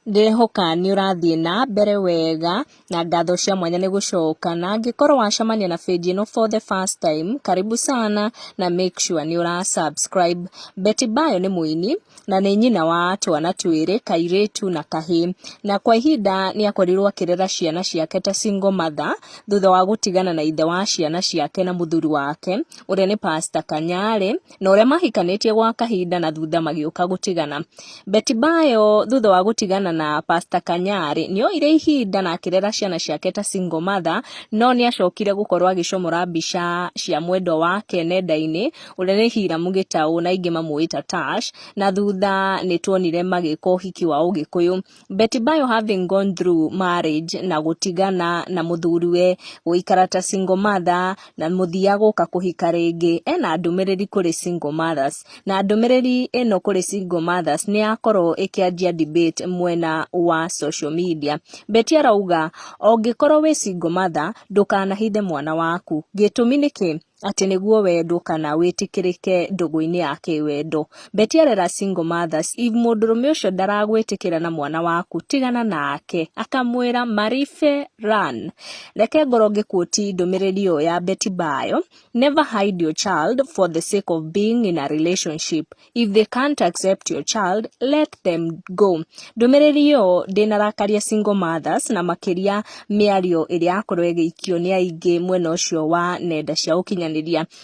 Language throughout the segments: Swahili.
Ndirehoka ni urathie na mbere wega na ngatho cia mwanya ni gucoka na ngikorwo wacemania na page ino for the first time, karibu sana na make sure ni ura subscribe. BAYO ni muini na ni nyina wa twana twiri, kairetu na kahi, na kwa ihinda ni akorirwo akirera ciana ciake ta single mother thutha wa gutigana na ithe wa ciana ciake na muthuri wake uria ni Pastor Kanyare, na uria mahikanitie gwa kahinda na thutha magiuka gutigana. BAYO thutha wa gutigana na Pastor Kanyare ni oire ihinda na akirera ciana ciake ta single mother, no ni acokire gukorwo agicomora mbica cia mwendo wake nenda-ini uria ni Hiramu Gitau na ingi mamuita Tash, na thutha ni tuonire magika uhiki wa Gikuyu. BAYO having gone through marriage na gutigana na muthuriwe, guikara ta single mother na muthia guka kuhika ringi, ena ndumiriri kuri single mothers, na ndumiriri eno kuri single mothers ni akorwo ikianjia debate mwena wa social media. Beti arauga ongikorwo we single mother ndukanahithe mwana waku, gitumi niki ati niguo wendo kana witikirike ndugu-ini yake wendo. Beti arera single mothers, if mundurume ucio ndaragwitikira na mwana waku tigana nake, akamwira MURIFE run. Reke ngoro ngikuoti ndumiriri yo ya BAYO, never hide your child for the sake of being in a relationship. If they can't accept your child, let them go. Ndumiriri yo ndinarakaria single mothers na makiria miario iria akorwo igiikio ni aingi mwena ucio wa nenda cia ukinya.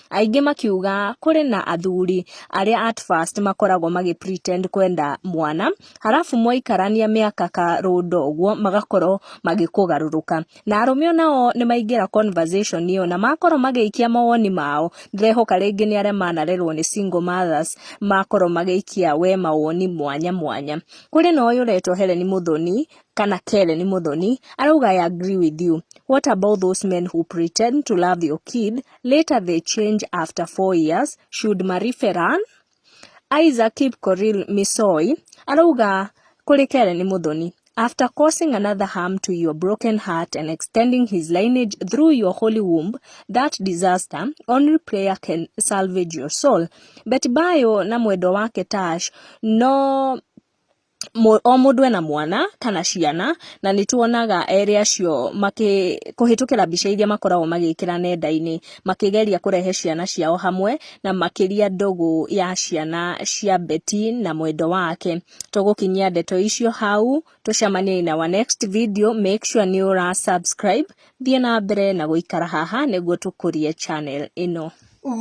Aingi makiuga kuri na athuri aria at first makoragwo pretend kwenda mwana, halafu mwaikarania miaka karundo uguo magakorwo magikugaruruka, na arumio nao ni maingira conversation iyo na makorwo magiikia mawoni mao. Ndirehoka ringi ni aria manarerwo ni single mothers makorwo magiikia we mawoni mwanya mwanya. Kuri no uretwo Helen Muthoni kana Kellen Muthoni arauga I agree with you. What about those men who pretend to love your kid, later they change after 4 years? Should MURIFE run? Isaac Kipkoril Misoi arauga kuri Kellen Muthoni, after causing another harm to your broken heart and extending his lineage through your holy womb, that disaster, only prayer can salvage your soul. BAYO na mwendo wake Tash no o mundu ena mwana kana ciana, na nituonaga area cio kuhitukira mbica iria makoragwo magikira nenda-ini makigeria kurehe ciana ciao hamwe na makiria ndugu ya ciana cia Beti na mwendo wake. Tugukinyia ndeto icio hau, tucemanie in our next video. Make sure ni ura subscribe, thie na mbere na guikara haha niguo tukurie channel ino.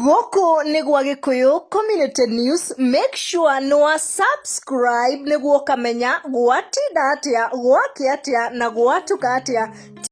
Goko ni gwa Gikuyu Community News. Make sure no subscribe niguo kamenya gwatinda atia, gwake atia na gwatuka atia